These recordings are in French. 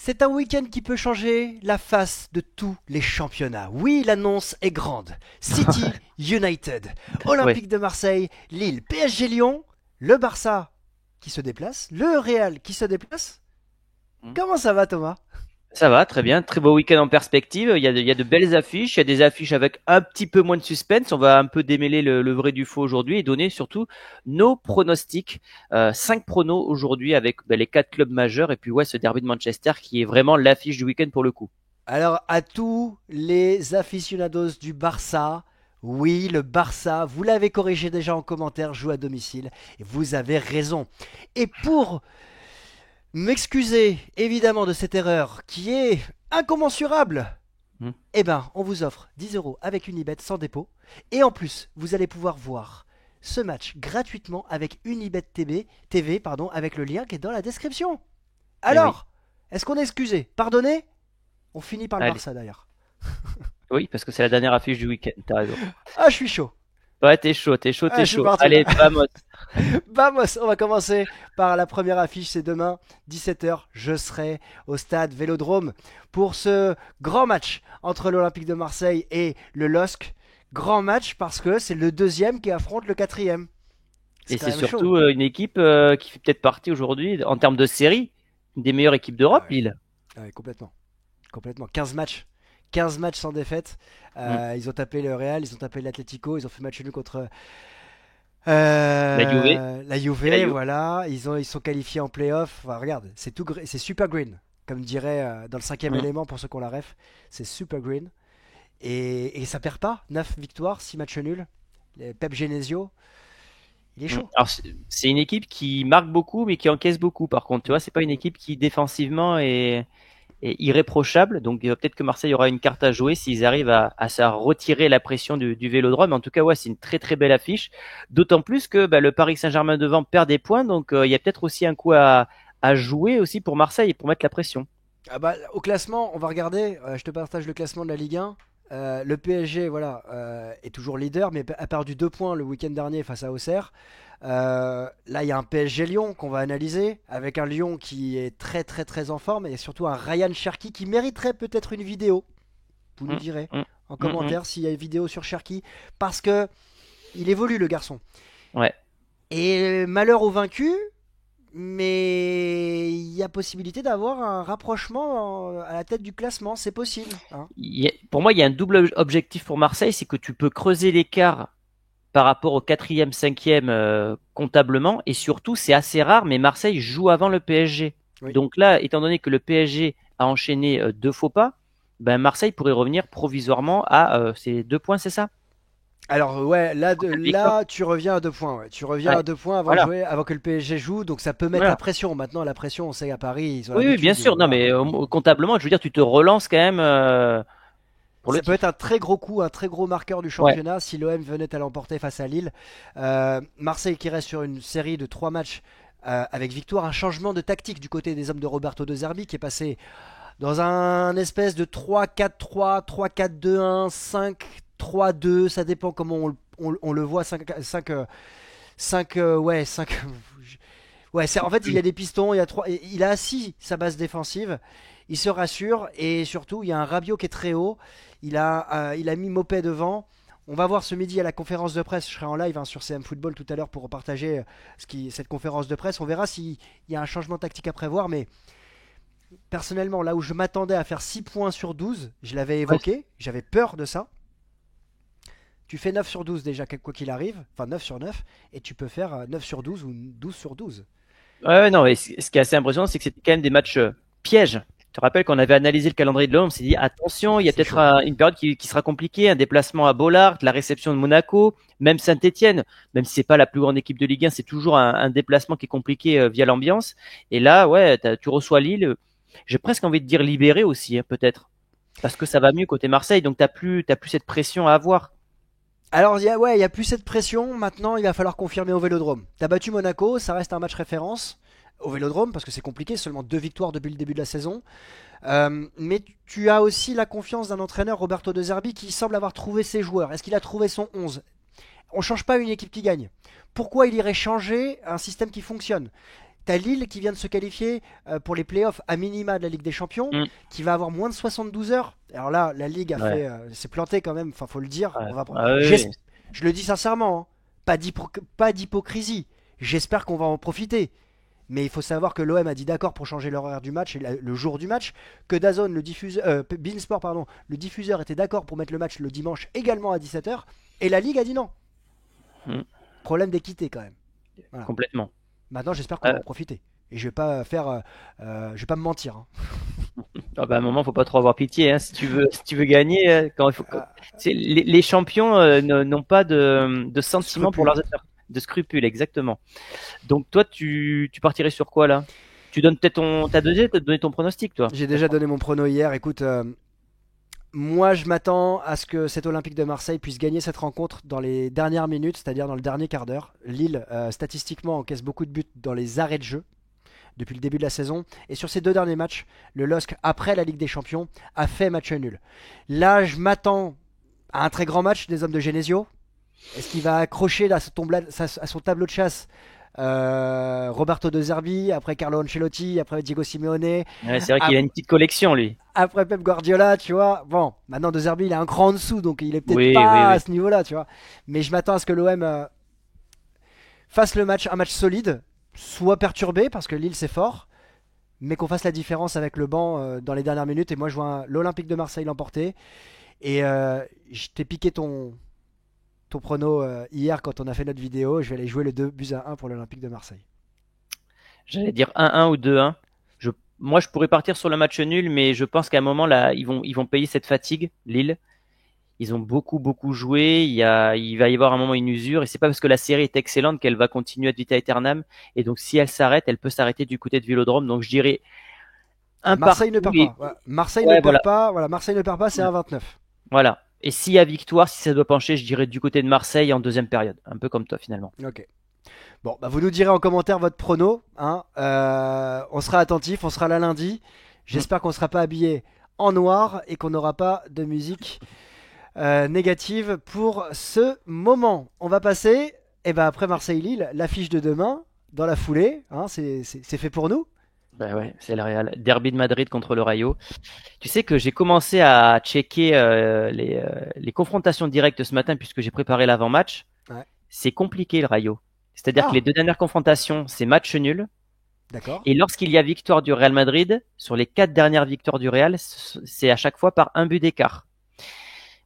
C'est un week-end qui peut changer la face de tous les championnats. Oui, l'annonce est grande. City United, Oui. Olympique de Marseille, Lille, PSG Lyon, le Barça qui se déplace, le Real qui se déplace. Comment ça va Thomas? Ça va, très bien. Très beau week-end en perspective. Il y a de belles affiches. Il y a des affiches avec un petit peu moins de suspense. On va un peu démêler le vrai du faux aujourd'hui et donner surtout nos pronostics. 5 pronos aujourd'hui avec les 4 clubs majeurs. Et puis ouais, ce derby de Manchester qui est vraiment l'affiche du week-end pour le coup. Alors à tous les aficionados du Barça, oui, le Barça, vous l'avez corrigé déjà en commentaire, joue à domicile et vous avez raison. Et pour m'excuser évidemment de cette erreur qui est incommensurable, Hmm. eh ben, on vous offre 10 euros avec Unibet sans dépôt. Et en plus, vous allez pouvoir voir ce match gratuitement avec Unibet TV, pardon, avec le lien qui est dans la description. Et oui. Alors, est-ce qu'on est excusé? Pardonnez? On finit par le Allez. Barça d'ailleurs. Oui, parce que c'est la dernière affiche du week-end. T'as raison. Ah, je suis chaud. Ouais, t'es chaud, t'es chaud, Ah, t'es je suis chaud. parti là. Allez, vamos. Vamos, on va commencer par la première affiche. C'est demain, 17h. Je serai au stade Vélodrome pour ce grand match entre l'Olympique de Marseille et le LOSC. Grand match parce que c'est le deuxième qui affronte le quatrième. C'est Et quand c'est même chaud. surtout une équipe qui fait peut-être partie aujourd'hui, en termes de série, une des meilleures équipes Ah d'Europe, ouais, Lille. ah ouais, complètement. Complètement. 15 matchs. 15 matchs sans défaite. Hmm. Ils ont tapé le Real, ils ont tapé l'Atlético, ils ont fait match nul contre La Juve. la Et la Juve, Juve. voilà. Ils sont qualifiés en playoff. Enfin, regarde, c'est super green. Comme dirait dans le cinquième Hmm. élément pour ceux qui ont la ref, c'est super green. Et ça perd pas. 9 victoires, 6 matchs nuls. Pep Genesio, il est chaud. Alors, c'est une équipe qui marque beaucoup, mais qui encaisse beaucoup. Par contre, tu vois, c'est pas une équipe qui défensivement est irréprochable. Donc, peut-être que Marseille aura une carte à jouer s'ils arrivent à se retirer la pression du Vélodrome. En tout cas, ouais, c'est une très très belle affiche. D'autant plus que le Paris Saint-Germain devant perd des points. Donc, il y a peut-être aussi un coup à jouer aussi pour Marseille et pour mettre la pression. Ah bah, au classement, on va regarder. Je te partage le classement de la Ligue 1. Le PSG, voilà, est toujours leader, mais a perdu 2 points le week-end dernier face à Auxerre. Là, il y a un PSG Lyon qu'on va analyser, avec un Lyon qui est très très très en forme, et surtout un Ryan Cherki qui mériterait peut-être une vidéo. Vous nous Hum, direz hum, en hum. commentaire s'il y a une vidéo sur Cherki, parce que il évolue le garçon. Ouais. Et malheur aux vaincus, mais il y a possibilité d'avoir un rapprochement à la tête du classement, c'est possible, hein. Pour moi, il y a un double objectif pour Marseille, c'est que tu peux creuser l'écart par rapport au quatrième, cinquième comptablement. Et surtout, c'est assez rare, mais Marseille joue avant le PSG. Oui. Donc là, étant donné que le PSG a enchaîné 2 faux pas, ben Marseille pourrait revenir provisoirement à ces 2 points, c'est ça? Alors ouais, Cette victoire. là tu reviens à 2 points. Ouais. Tu reviens Ouais. à 2 points avant de Voilà. jouer, avant que le PSG joue, donc ça peut mettre la Voilà. pression. Maintenant, la pression, on sait qu'à Paris, ils ont Oui, oui, bien l'habitude, sûr. Non, voilà. mais comptablement, je veux dire, tu te relances quand même pour le Ça peut être un titre. très gros coup, un très gros marqueur du Ouais. championnat si l'OM venait à l'emporter face à Lille. Marseille qui reste sur une série de 3 matchs avec victoire, un changement de tactique du côté des hommes de Roberto De Zerbi qui est passé dans un espèce de 3-4-3, 3-4-2-1, 5-3-2, ça dépend comment on le voit, 5 ouais, 5 ouais, en fait, il y a des pistons, il a assis sa base défensive, il se rassure et surtout, il y a un Rabiot qui est très haut, il a mis Mopé devant. On va voir ce midi à la conférence de presse, je serai en live hein, sur CM Football tout à l'heure pour partager cette conférence de presse. On verra s'il y a un changement tactique à prévoir, mais personnellement, là où je m'attendais à faire 6 points sur 12, je l'avais Ouais. évoqué, j'avais peur de ça. Tu fais 9 sur 12 déjà, quoi qu'il arrive, enfin 9 sur 9, et tu peux faire 9 sur 12 ou 12 sur 12. Ouais, non, mais ce qui est assez impressionnant, c'est que c'était quand même des matchs pièges. Je te rappelle qu'on avait analysé le calendrier de l'OM, on s'est dit attention, il y a C'est peut-être chaud. une période qui sera compliquée, un déplacement à Bollard, la réception de Monaco, même Saint-Étienne, même si c'est pas la plus grande équipe de Ligue 1, c'est toujours un déplacement qui est compliqué via l'ambiance. Et là, ouais, tu reçois Lille. J'ai presque envie de dire libéré aussi, hein, peut-être, parce que ça va mieux côté Marseille, donc t'as plus cette pression à avoir. Alors, ouais, il y a plus cette pression. Maintenant, il va falloir confirmer au Vélodrome. T'as battu Monaco, ça reste un match référence au Vélodrome parce que c'est compliqué, seulement 2 victoires depuis le début de la saison. Mais tu as aussi la confiance d'un entraîneur, Roberto De Zerbi, qui semble avoir trouvé ses joueurs. Est-ce qu'il a trouvé son 11? On change pas une équipe qui gagne. Pourquoi il irait changer un système qui fonctionne? T'as Lille qui vient de se qualifier pour les playoffs à minima de la Ligue des Champions, Mm. qui va avoir moins de 72 heures. Alors là, la Ligue a Ouais. fait, s'est plantée quand même, enfin faut le dire. Ouais. On va... Ah oui, j'es- oui. Je le dis sincèrement, hein, pas d'hypocrisie. J'espère qu'on va en profiter. Mais il faut savoir que l'OM a dit d'accord pour changer l'horaire du match et le jour du match, que DAZN, le diffuseur, Beansport, pardon, le diffuseur était d'accord pour mettre le match le dimanche également à 17 h, et la Ligue a dit non. Mm. Problème d'équité quand même. Voilà. Complètement. Maintenant, j'espère qu'on va en profiter. Et je vais pas faire, je vais pas me mentir, hein. Ah bah, à un moment, faut pas trop avoir pitié, hein. Si tu veux gagner, quand il faut, Ah, les champions n'ont pas de sentiments pour scrupule. leurs adversaires, de scrupules, exactement. Donc toi, tu partirais sur quoi là? Tu donnes peut-être t'as donné ton pronostic, toi. J'ai déjà donné mon prono hier. Écoute, moi, je m'attends à ce que cet Olympique de Marseille puisse gagner cette rencontre dans les dernières minutes, c'est-à-dire dans le dernier quart d'heure. Lille, statistiquement, encaisse beaucoup de buts dans les arrêts de jeu depuis le début de la saison. Et sur ces deux derniers matchs, le LOSC, après la Ligue des Champions, a fait match nul. Là, je m'attends à un très grand match des hommes de Genesio. Est-ce qu'il va accrocher là, à son tableau de chasse Roberto De Zerbi, après Carlo Ancelotti, après Diego Simeone, Ouais, c'est vrai qu'il a ap- une petite collection, lui. après Pep Guardiola, tu vois. Bon, maintenant De Zerbi, il est un cran en dessous, donc il est peut-être Oui, oui, pas à oui. ce niveau-là, tu vois. Mais je m'attends à ce que l'OM fasse le match, un match solide, soit perturbé, parce que Lille c'est fort, mais qu'on fasse la différence avec le banc dans les dernières minutes. Et moi, je vois l'Olympique de Marseille l'emporter. Et je t'ai piqué ton prono hier quand on a fait notre vidéo. Je vais aller jouer le 2-1 pour l'Olympique de Marseille. J'allais dire 1-1 ou 2-1. Moi, je pourrais partir sur le match nul, mais je pense qu'à un moment là, ils vont payer cette fatigue, Lille. Ils ont beaucoup joué. Il va y avoir un moment une usure, et c'est pas parce que la série est excellente qu'elle va continuer ad vitam aeternam. Et donc, si elle s'arrête, elle peut s'arrêter du côté de Vélodrome. Donc, je dirais un Marseille ne partout. perd Et pas. Voilà. Marseille ne ouais, perd voilà, pas. Voilà, Marseille ne perd pas, c'est 1,29. voilà. Et s'il y a victoire, si ça doit pencher, je dirais du côté de Marseille en deuxième période, un peu comme toi finalement. Ok. Bon, bah vous nous direz en commentaire votre prono, hein. On sera attentif, on sera là lundi. Mm. J'espère qu'on ne sera pas habillé en noir et qu'on n'aura pas de musique négative pour ce moment. On va passer, et ben après Marseille-Lille, l'affiche de demain, dans la foulée, hein, c'est fait pour nous. Bah ouais, c'est le Real. Derby de Madrid contre le Rayo. Tu sais que j'ai commencé à checker les confrontations directes ce matin puisque j'ai préparé l'avant-match. Ouais. C'est compliqué le Rayo. C'est-à-dire que les Ah, deux dernières confrontations, c'est match nul. d'accord. Et lorsqu'il y a victoire du Real Madrid, sur les 4 dernières victoires du Real, c'est à chaque fois par un but d'écart.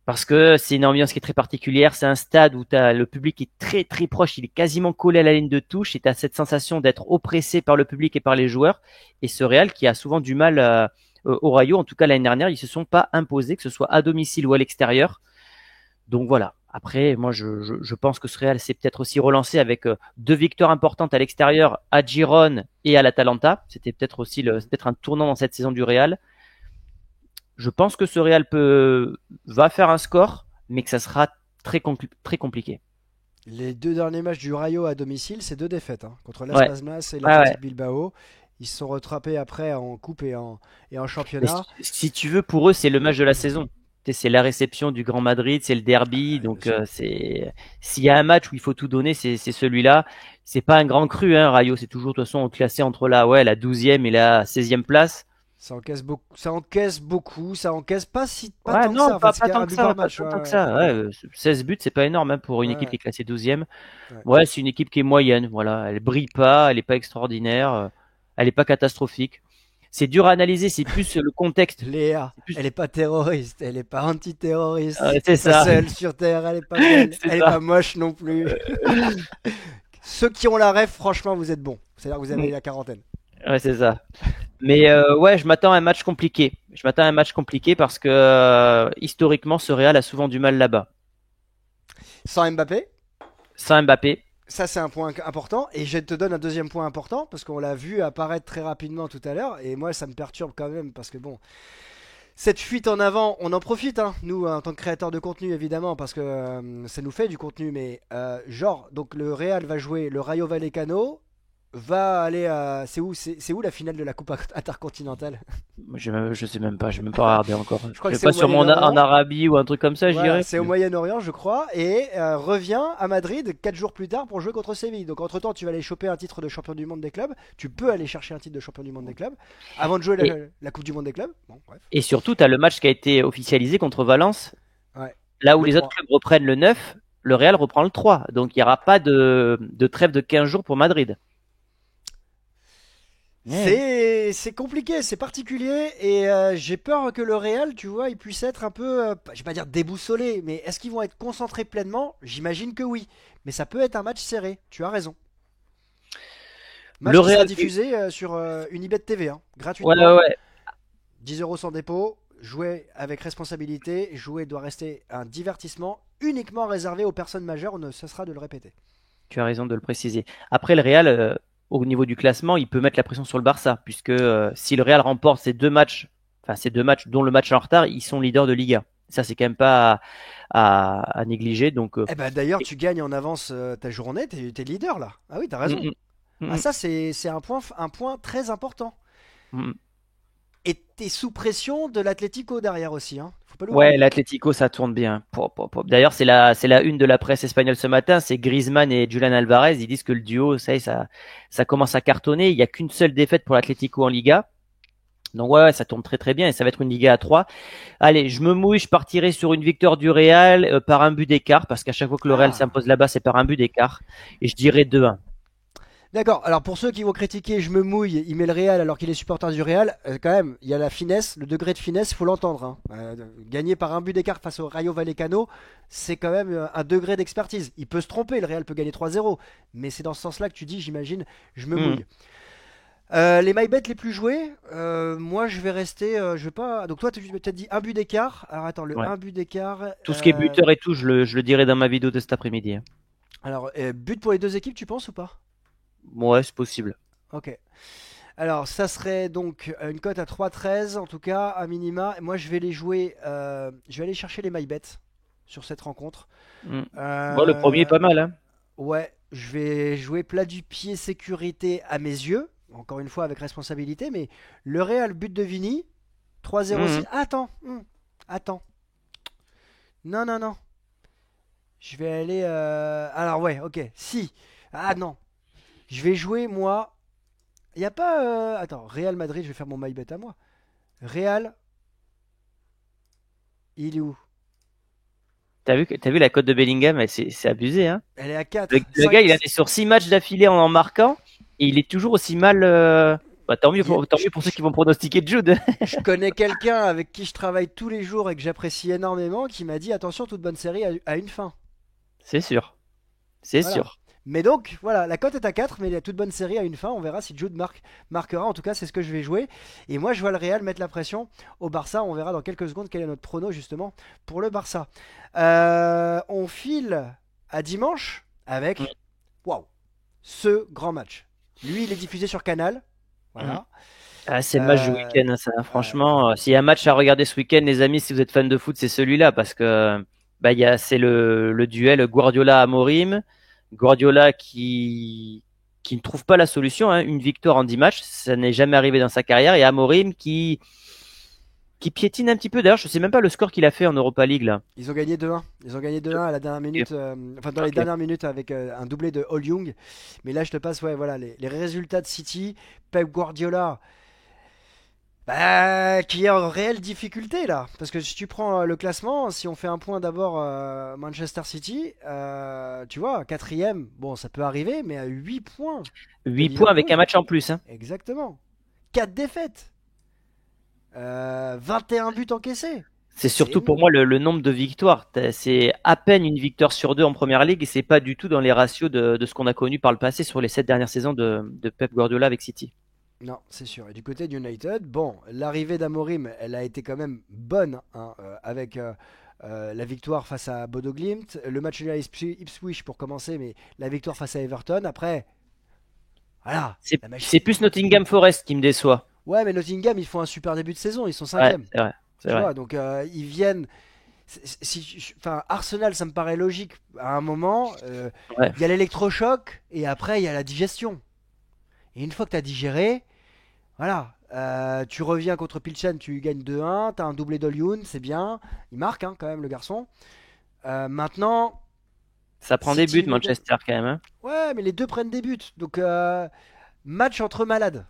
Parce que c'est une ambiance qui est très particulière. C'est un stade où le public est très proche. Il est quasiment collé à la ligne de touche. Et tu as cette sensation d'être oppressé par le public et par les joueurs. Et ce Real qui a souvent du mal au Rayo, en tout cas l'année dernière, ils se sont pas imposés, que ce soit à domicile ou à l'extérieur. Donc voilà. Après, moi, je pense que ce Real s'est peut-être aussi relancé avec 2 victoires importantes à l'extérieur, à Girone et à l'Atalanta. C'était peut-être aussi peut-être un tournant dans cette saison du Real. Je pense que ce Real va faire un score, mais que ça sera très compliqué. Les deux derniers matchs du Rayo à domicile, c'est deux défaites, hein, contre Las Ouais, Palmas et ouais, ouais. l'Athletic Bilbao. Ils se sont rattrapés après en coupe et en Mais championnat. si tu veux, pour eux, c'est le match de la saison. Tu sais, c'est la réception du Grand Madrid, c'est le derby. Ouais, bien Donc, sûr. s'il y a un match où il faut tout donner, c'est celui-là. C'est pas un grand cru, hein, Rayo. C'est toujours, de toute façon, classé entre la 12e et la 16e place. Ça encaisse pas Ouais, tant que non, ça. En fait, pas c'est tant un que but ça, par pas match. Ouais, tant que ouais, ça. Ouais, 16 buts, c'est pas énorme, hein, pour une équipe ouais, qui est classée 12e. ouais. Ouais, c'est une équipe qui est moyenne, voilà. Elle brille pas, elle est pas extraordinaire, elle est pas catastrophique. C'est dur à analyser, c'est plus le contexte. Léa, C'est plus, elle est pas terroriste, elle est pas antiterroriste. c'est C'est pas ça, seule sur Terre, elle est pas belle, c'est elle est ça. pas moche non plus. Ceux qui ont la rêve, franchement, vous êtes bons. C'est-à-dire que vous avez la quarantaine. Ouais, c'est ça. Mais ouais, je m'attends à un match compliqué. Je m'attends à un match compliqué parce que historiquement, ce Real a souvent du mal là-bas. Sans Mbappé, Sans Mbappé. ça c'est un point important. Et je te donne un deuxième point important parce qu'on l'a vu apparaître très rapidement tout à l'heure. Et moi, ça me perturbe quand même parce que bon, cette fuite en avant, on en profite, hein, nous, en tant que créateurs de contenu, évidemment, parce que ça nous fait du contenu. Mais genre, donc le Real va jouer le Rayo Vallecano va aller à... c'est où la finale de la Coupe intercontinentale? Moi, je sais même pas, j'ai même pas regardé encore. Je crois Je que sais c'est pas au sûrement en Moyen-Orient. Arabie ou un truc comme ça, je Voilà, dirais. c'est au Moyen-Orient, je crois, et revient à Madrid 4 jours plus tard pour jouer contre Séville. Donc entre-temps, tu vas aller choper un titre de champion du monde des clubs. Tu peux aller chercher un titre de champion du monde des clubs avant de jouer Et, la Coupe du monde des clubs. Bon, bref. et surtout, tu as le match qui a été officialisé contre Valence, Ouais, là où le les autres 3. clubs reprennent le 9, le Real reprend le 3. Donc il n'y aura pas de trêve de 15 jours pour Madrid. Ouais. C'est compliqué, c'est particulier, et j'ai peur que le Real, tu vois, il puisse être un peu, je vais pas dire déboussolé, mais est-ce qu'ils vont être concentrés pleinement? J'imagine que oui, mais ça peut être un match serré, tu as raison. Match Le qui sera Real, diffusé sur Unibet TV, hein, ouais, gratuitement. ouais, ouais. 10 euros sans dépôt, jouer avec responsabilité, jouer doit rester un divertissement uniquement réservé aux personnes majeures, on ne cessera de le répéter. Tu as raison de le préciser. Après, le Real, au niveau du classement, il peut mettre la pression sur le Barça, puisque si le Real remporte ces deux matchs, enfin ces deux matchs, dont le match en retard, ils sont leaders de Liga. Ça, c'est quand même pas à négliger. Donc, Eh ben d'ailleurs, tu gagnes en avance ta journée, t'es leader là. Ah oui, t'as mm, raison. mm, Ah mm, ça c'est un point très important. mm. Et t'es sous pression de l'Atlético derrière aussi, hein. Faut pas Ouais, l'oublier. l'Atlético, ça tourne bien. D'ailleurs, c'est la une de la presse espagnole ce matin. C'est Griezmann et Julian Alvarez. Ils disent que le duo, ça commence à cartonner. Il y a qu'une seule défaite pour l'Atlético en Liga. Donc ouais, ça tourne très très bien et ça va être une Liga à 3. Allez, je me mouille, je partirai sur une victoire du Real par un but d'écart parce qu'à chaque fois que le Real Ah, s'impose là-bas, c'est par un but d'écart et je dirais 2-1. d'accord. Alors pour ceux qui vont critiquer, je me mouille, il met le Real alors qu'il est supporter du Real. Quand même, il y a la finesse, le degré de finesse, il faut l'entendre, hein. Gagner par un but d'écart face au Rayo Vallecano, c'est quand même un degré d'expertise. Il peut se tromper, le Real peut gagner 3-0, mais c'est dans ce sens-là que tu dis, j'imagine, je me Mhm. mouille. Les my bets les plus joués, moi je vais rester, je vais pas. Donc toi tu t'as dit un but d'écart. Alors attends, le Ouais. un but d'écart. Tout ce qui est buteur et tout, je le dirai dans ma vidéo de cet après-midi, hein. Alors but pour les deux équipes, tu penses ou pas? Ouais, c'est possible. Ok. Alors ça serait donc une cote à 3,13 en tout cas à minima. Moi je vais les jouer, je vais aller chercher les my bets sur cette rencontre. Mhm. Bon, le premier est Euh, pas mal, hein. ouais, je vais jouer plat du pied sécurité à mes yeux. Encore une fois avec responsabilité, mais le Real but de Vini 3-0-6. Mhm. Attends, attends. Non, non, non. Je vais aller. Alors, ouais, ok. Si. Ah non. Je vais jouer, moi. Il n'y a pas. Attends, Real Madrid, je vais faire mon my bet à moi. Real, il est où? T'as vu la cote de Bellingham, c'est abusé, hein. Elle est à Le, 4. le 5. gars, il est sur 6 matchs d'affilée en marquant et il est toujours aussi mal. Bah, tant mieux pour ceux qui vont pronostiquer Jude. Je connais quelqu'un avec qui je travaille tous les jours et que j'apprécie énormément qui m'a dit attention, toute bonne série a une fin. C'est sûr, c'est Voilà. sûr. Mais donc, voilà, la cote est à 4, mais la toute bonne série a une fin. On verra si Jude marquera. En tout cas, c'est ce que je vais jouer. Et moi, je vois le Real mettre la pression au Barça. On verra dans quelques secondes quel est notre prono, justement, pour le Barça. On file à dimanche Mm, avec, waouh, ce grand match. Lui, il est diffusé sur Canal. mm. Voilà. Ah, c'est le match du Euh, week-end, hein, ça. ouais. Franchement, s'il y a un match à regarder ce week-end, les amis, si vous êtes fan de foot, c'est celui-là parce que bah, c'est le duel Guardiola-Amorim. Guardiola qui ne trouve pas la solution, hein. Une victoire en 10 matchs, ça n'est jamais arrivé dans sa carrière. Et Amorim qui piétine un petit peu. D'ailleurs, je sais même pas le score qu'il a fait en Europa League là. Ils ont gagné 2-1. Ils ont gagné 2-1 à la dernière minute, enfin dans les Ok. dernières minutes avec un doublé de All Young. Mais là, je te passe, ouais, voilà, les résultats de City. Pep Guardiola, bah, qui est en réelle difficulté là. Parce que si tu prends le classement, si on fait un point d'abord Manchester City, tu vois, quatrième, bon, ça peut arriver, mais à 8 points de 8 points avec un Liverpool. match en plus, hein. Exactement. 4 défaites. 21 buts encaissés. C'est C'est surtout pour énorme. moi le nombre de victoires. C'est à peine une victoire sur deux en première ligue et c'est pas du tout dans les ratios de ce qu'on a connu par le passé sur les 7 dernières saisons de Pep Guardiola avec City. Non, c'est sûr. Et du côté de United, bon, l'arrivée d'Amorim, elle a été quand même bonne, hein, avec la victoire face à Bodo Glimt, le match nul à Ipswich pour commencer, mais la victoire face à Everton. Après, voilà, C'est la machine. c'est plus Nottingham Forest qui me déçoit. Ouais, mais Nottingham, ils font un super début de saison, ils sont Ouais, cinquième. c'est vrai, c'est Tu vrai. vois, donc ils viennent. Enfin, Arsenal, ça me paraît logique à un moment. Ouais. Il y a l'électrochoc et après il y a la digestion. Et une fois que tu as digéré, voilà, tu reviens contre Pilsen, tu gagnes 2-1, tu as un doublé d'Olioun, c'est bien. Il marque hein, quand même le garçon. Maintenant, Ça prend des buts, City nous donne... Manchester, quand même, hein. Ouais, mais les deux prennent des buts. Donc, match entre malades.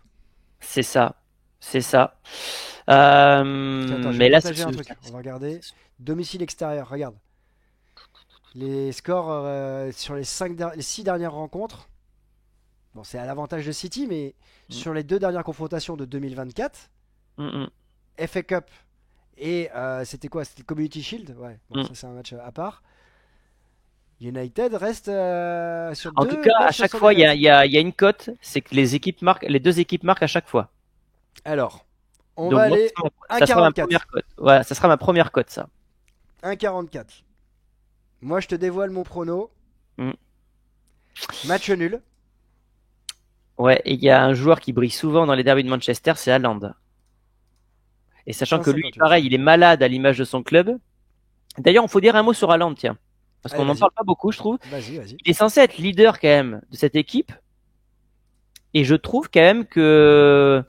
C'est ça. C'est ça. Tiens, attends, je vais te Mais là, partager un truc. On va regarder. Domicile extérieur, regarde. Les scores sur les 6 dernières rencontres. Bon, c'est à l'avantage de City, mais sur les deux dernières confrontations de 2024, Mm, mm, FA Cup et c'était quoi? C'était Community Shield? Ouais, bon, mm. ça c'est un match à part. United reste sur En tout deux cas, à matchs chaque sans fois, il y défaite. a, il y a, il y a une cote, c'est que les deux équipes marquent à chaque fois. Alors, on va Donc moi, aller ça sera ma 1,44. première cote. Voilà, ça sera ma première cote, ça. 1,44. Moi, je te dévoile mon prono. Mm. Match nul. Ouais, et il y a un joueur qui brille souvent dans les derbys de Manchester, c'est Haaland. Et sachant que lui, 1,58. pareil, il est malade à l'image de son club. D'ailleurs, il faut dire un mot sur Haaland, tiens. Parce Allez, qu'on n'en vas-y. parle pas beaucoup, je trouve. Vas-y, vas-y. Il est censé être leader quand même de cette équipe. Et je trouve quand même que,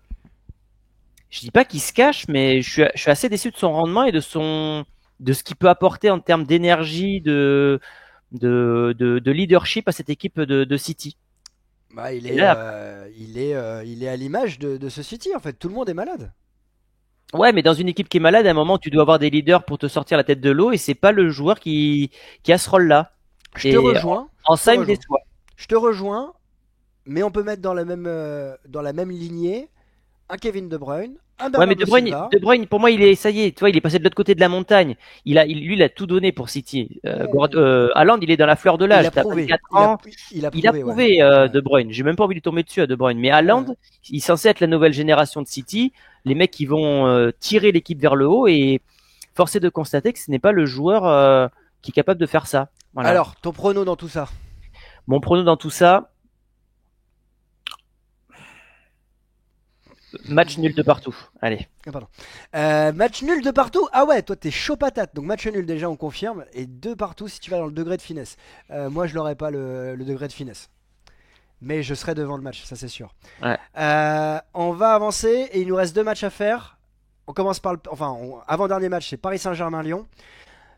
je dis pas qu'il se cache, mais je suis assez déçu de son rendement et de ce qu'il peut apporter en termes d'énergie, de leadership à cette équipe de City. Bah, Et là, il est à l'image de ce City en fait. Tout le monde est malade. ouais, mais dans une équipe qui est malade, à un moment, tu dois avoir des leaders pour te sortir la tête de l'eau et c'est pas le joueur qui a ce rôle-là. Je te Et rejoins. en Je te ça, il me rejoins. déçoit. Je te rejoins, mais on peut mettre dans la même lignée un Kevin De Bruyne, un Ouais, mais Bernardo Silva. De Bruyne, pour moi, ça y est, tu vois, il est passé de l'autre côté de la montagne. Lui, il a tout donné pour City. Ouais. Haaland, il est dans la fleur de Il l'âge. a T'as prouvé. 24 ans. Il a Il a prouvé, ouais. prouvé, Ouais. De Bruyne. J'ai même pas envie de lui tomber dessus à De Bruyne. Mais Haaland, Ouais. il est censé être la nouvelle génération de City. Les mecs qui vont tirer l'équipe vers le haut et forcer de constater que ce n'est pas le joueur qui est capable de faire ça. Voilà. Alors, ton prono dans tout ça? Mon prono dans tout ça, match nul de partout. Allez. Ah, pardon. Match nul de partout. Ah ouais, toi t'es chaud patate. Donc match nul déjà, on confirme. Et deux partout si tu vas dans le degré de finesse. Moi je l'aurais pas le degré de finesse. Mais je serai devant le match, ça c'est sûr. Ouais. On va avancer et il nous reste deux matchs à faire. On commence par avant-dernier match, c'est Paris Saint-Germain-Lyon.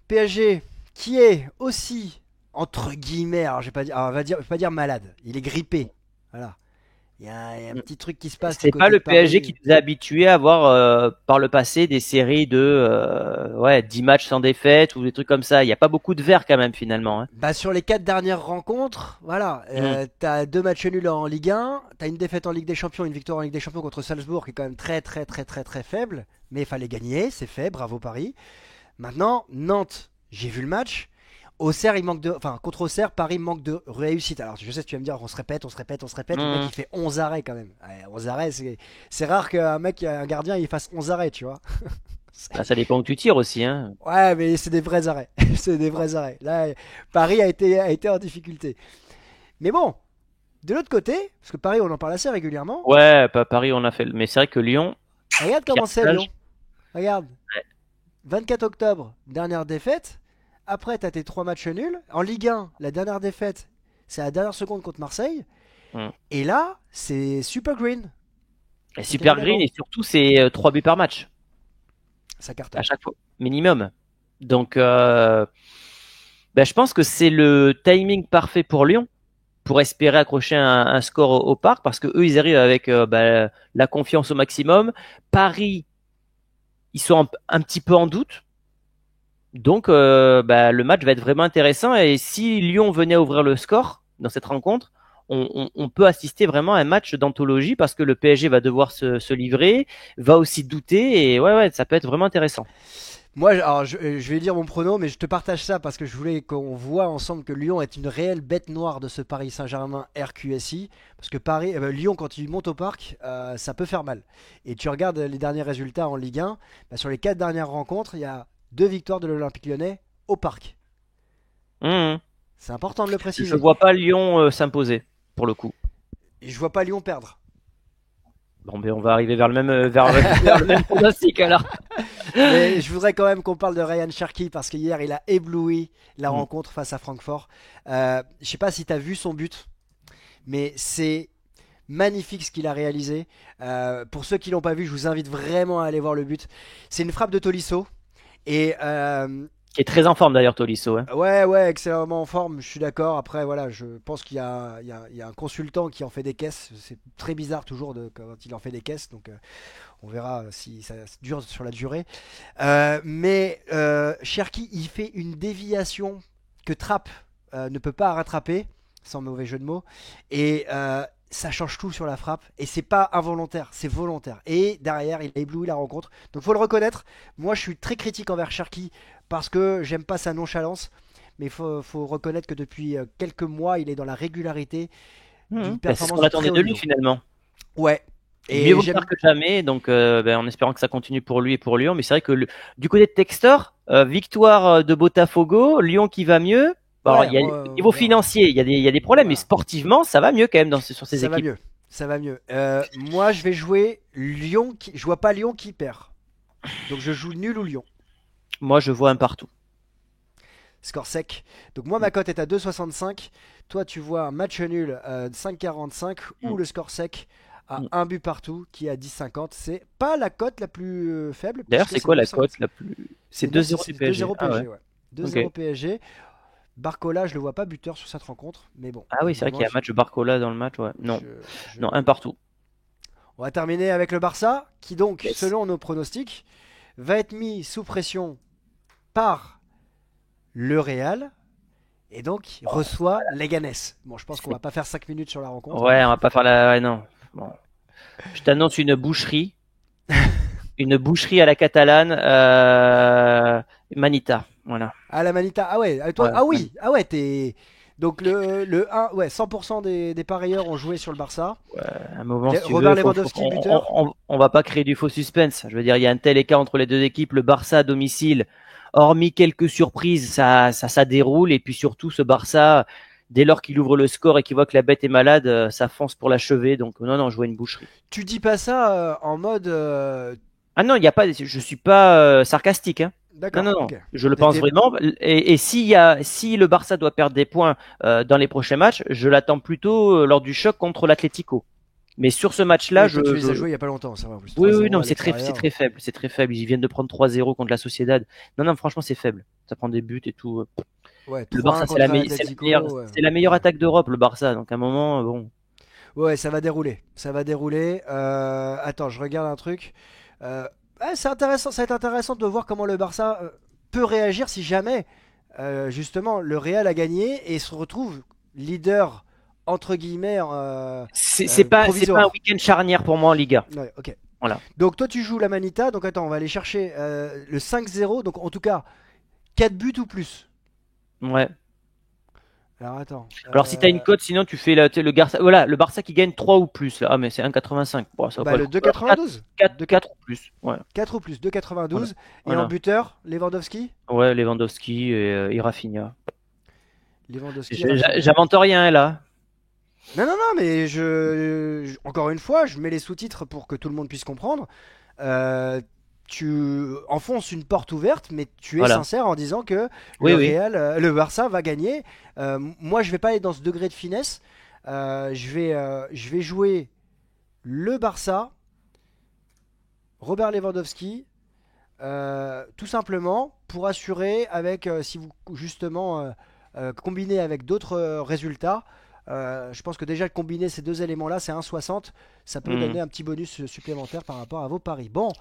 PSG qui est aussi entre guillemets, alors je vais pas dire, je vais pas dire malade. Il est grippé. Voilà. Il y a un petit truc qui se passe du C'est pas côté de le PSG Paris. qui nous a habitués à avoir par le passé des séries de 10 matchs sans défaite ou des trucs comme ça. Il n'y a pas beaucoup de verts quand même finalement, hein. Bah sur les quatre dernières rencontres, voilà, Mm. t'as deux matchs nuls en Ligue 1, t'as une défaite en Ligue des Champions, une victoire en Ligue des Champions contre Salzbourg qui est quand même très très très très très faible, mais il fallait gagner, c'est fait, bravo Paris. Maintenant, Nantes, j'ai vu le match. Auxerre, contre Auxerre, Paris manque de réussite. Alors, je sais que tu vas me dire, on se répète, on se répète, on se répète. Le mec, Mm. il fait 11 arrêts quand même. Ouais, 11 arrêts, c'est rare qu'un mec, un gardien, il fasse 11 arrêts, tu vois. Bah, ça dépend où tu tires aussi, hein. Ouais, mais c'est des vrais arrêts. C'est des vrais arrêts. Là, Paris a été en difficulté. Mais bon, de l'autre côté, parce que Paris, on en parle assez régulièrement, Ouais, pas Paris, on a fait. Mais c'est vrai que Lyon, regarde comment c'est Lyon. carnage. Regarde, 24 octobre, dernière défaite. Après, t'as tes trois matchs nuls. En Ligue 1, la dernière défaite, c'est à la dernière seconde contre Marseille. Mm. Et là, c'est Super Green. Et C'est super green et surtout c'est 3 buts par match Ça à cartonne. chaque fois, minimum. Donc, bah, je pense que c'est le timing parfait pour Lyon pour espérer accrocher un score au parc parce que eux ils arrivent avec la confiance au maximum. Paris, ils sont un petit peu en doute. Donc, le match va être vraiment intéressant. Et si Lyon venait à ouvrir le score dans cette rencontre, on peut assister vraiment à un match d'anthologie parce que le PSG va devoir se livrer, va aussi douter. Et ouais, ça peut être vraiment intéressant. Moi, alors, je vais dire mon prono, mais je te partage ça parce que je voulais qu'on voit ensemble que Lyon est une réelle bête noire de ce Paris Saint-Germain RQSI. Parce que Lyon, quand il monte au parc, ça peut faire mal. Et tu regardes les derniers résultats en Ligue 1, bah, sur les quatre dernières rencontres, il y a deux victoires de l'Olympique Lyonnais au parc. Mmh. C'est important de le Je préciser. vois pas Lyon s'imposer pour le coup. Et je vois pas Lyon perdre. Bon, ben on va arriver vers le même vers le même pronostic alors. Mais je voudrais quand même qu'on parle de Ryan Cherki parce qu'hier il a ébloui la Mm. rencontre face à Francfort. Je sais pas si tu as vu son but, mais c'est magnifique ce qu'il a réalisé. Pour ceux qui l'ont pas vu, je vous invite vraiment à aller voir le but. C'est une frappe de Tolisso. Et Qui est très en forme d'ailleurs, Tolisso. Hein. ouais, extrêmement en forme, je suis d'accord. Après, voilà, je pense qu'il y a un consultant qui en fait des caisses. C'est très bizarre toujours quand il en fait des caisses. Donc, on verra si ça dure sur la durée. Mais Cherki, il fait une déviation que Trapp ne peut pas rattraper, sans mauvais jeu de mots. Et ça change tout sur la frappe. Et c'est pas involontaire, c'est volontaire. Et derrière, il a ébloui la rencontre. Donc faut le reconnaître. Moi, je suis très critique envers Cherki parce que j'aime pas sa nonchalance. Mais faut reconnaître que depuis quelques mois, il est dans la régularité d'une C'est ce performance qu'on de très attendait haut de lui niveau. finalement. Ouais. Mieux Et vaut j'aime. tard que jamais, donc en espérant que ça continue pour lui et pour Lyon. Mais c'est vrai que du côté de Textor, victoire de Botafogo, Lyon qui va mieux. Bon, alors, Ouais, il y a, on niveau verra. financier, il y a des problèmes, mais Voilà. sportivement, ça va mieux quand même sur ces Ça va équipes. mieux. Ça va mieux. Moi, je vais jouer Lyon. Je vois pas Lyon qui perd. Donc, je joue nul ou Lyon. Moi, je vois un partout. Score sec. Donc, moi, ma cote est à 2,65. Toi, tu vois un match nul 5,45 ou Mm. le score sec à Mm. un but partout qui est à 10,50. C'est pas la cote la plus faible D'ailleurs, puisque c'est c'est quoi la 9,50. cote la plus? C'est C'est 2-0 du PSG. 2-0 Ah ouais. PSG, ouais. 2-0 Ok. PSG. Barcola, je le vois pas buteur sur cette rencontre. Mais bon, Ah oui, c'est vrai qu'il évidemment, y a un match de Barcola dans le match. Ouais. Non, non, un je- partout. on va terminer avec le Barça, qui donc, Yes. selon nos pronostics, va être mis sous pression par le Real et donc il reçoit Leganés. Bon, je pense qu'on va C'est- pas faire 5 minutes sur la rencontre. Ouais, on va pas faire la. Ouais, non. Bon. Je t'annonce une boucherie à la catalane, Manita. Voilà. Ah, la Manita, ah ouais, toi, Ouais, ah oui, Manita. ah ouais, t'es. Donc le 1, ouais, 100% des parieurs ont joué sur le Barça. À un moment, si tu Robert veux, Lewandowski, buteur. on va pas créer du faux suspense. Je veux dire, il y a un tel écart entre les deux équipes. Le Barça à domicile, hormis quelques surprises, ça déroule. Et puis surtout, ce Barça, dès lors qu'il ouvre le score et qu'il voit que la bête est malade, ça fonce pour l'achever. Donc non, non, je vois une boucherie. Tu dis pas ça en mode. Ah non, il y a pas. Je suis pas sarcastique. Hein. Non, D'accord, non, non. ok. Je le pense T'étais- vraiment. Et si le Barça doit perdre des points dans les prochains matchs, je l'attends plutôt lors du choc contre l'Atlético. Mais sur ce match-là, Oui, toi, tu les as joués il y a pas longtemps, ça va en plus. oui, oui, 3-0 non, à c'est l'extérieur. très faible, c'est très faible. Ils viennent de prendre 3-0 contre la Sociedad. Non, non, franchement, c'est faible. Ça prend des buts et tout. Ouais, Le 3-1 Barça, contre l'Atlético. Ouais. c'est la meilleure attaque d'Europe, le Barça. Donc à un moment, bon. Ouais, ça va dérouler. Ça va dérouler. Attends, je regarde un truc. C'est intéressant. Ça va être intéressant de voir comment le Barça peut réagir si jamais, justement, le Real a gagné et se retrouve leader entre guillemets C'est pas un provisoire. week-end charnière pour moi en Liga. Ouais, ok. Voilà. Donc toi, tu joues la Manita. Donc attends, on va aller chercher le 5-0. Donc en tout cas, 4 buts ou plus. Ouais. Alors attends. Alors si t'as une cote, sinon tu fais le Barça, voilà, le Barça qui gagne 3 ou plus. Là. Ah, mais c'est 1,85. Bon, ça va Bah, pas le le coup. Alors, 2,92. 4 ou plus. Ouais. 4 ou plus, Voilà. 2,92. Et en Voilà. buteur, Lewandowski. Ouais, Lewandowski et Rafinha. Lewandowski, Rafinha. J'invente rien là. Non, non, non, mais encore une fois, je mets les sous-titres pour que tout le monde puisse comprendre. Euh, Tu enfonces une porte ouverte, mais tu es Voilà. sincère en disant que Oui, le oui. Real, le Barça va gagner. Moi, je vais pas aller dans ce degré de finesse. Je vais jouer le Barça, Robert Lewandowski, tout simplement pour assurer avec, si vous justement combinez avec d'autres résultats. Je pense que déjà de combiner ces deux éléments-là, c'est 1,60. Ça peut Hmm. donner un petit bonus supplémentaire par rapport à vos paris. Bon,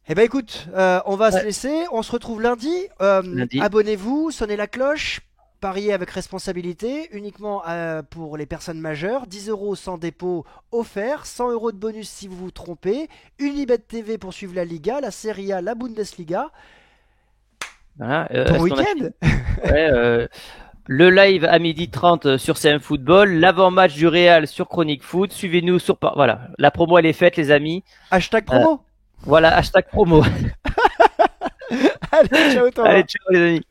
eh ben écoute, on va se Ouais. laisser. On se retrouve lundi. Lundi. Abonnez-vous, sonnez la cloche. Pariez avec responsabilité, uniquement pour les personnes majeures. 10 euros sans dépôt offert, 100 euros de bonus si vous vous trompez. Unibet TV pour suivre la Liga, la Serie A, la Bundesliga. Voilà. Bon Est-ce qu'on a week-end. ouais, le live à 12h30 sur CM Football, l'avant-match du Real sur Chronique Foot. Suivez-nous sur voilà, la promo elle est faite les amis. Hashtag Euh, promo. voilà, hashtag promo. Allez, ciao Thomas. Allez, ciao les amis.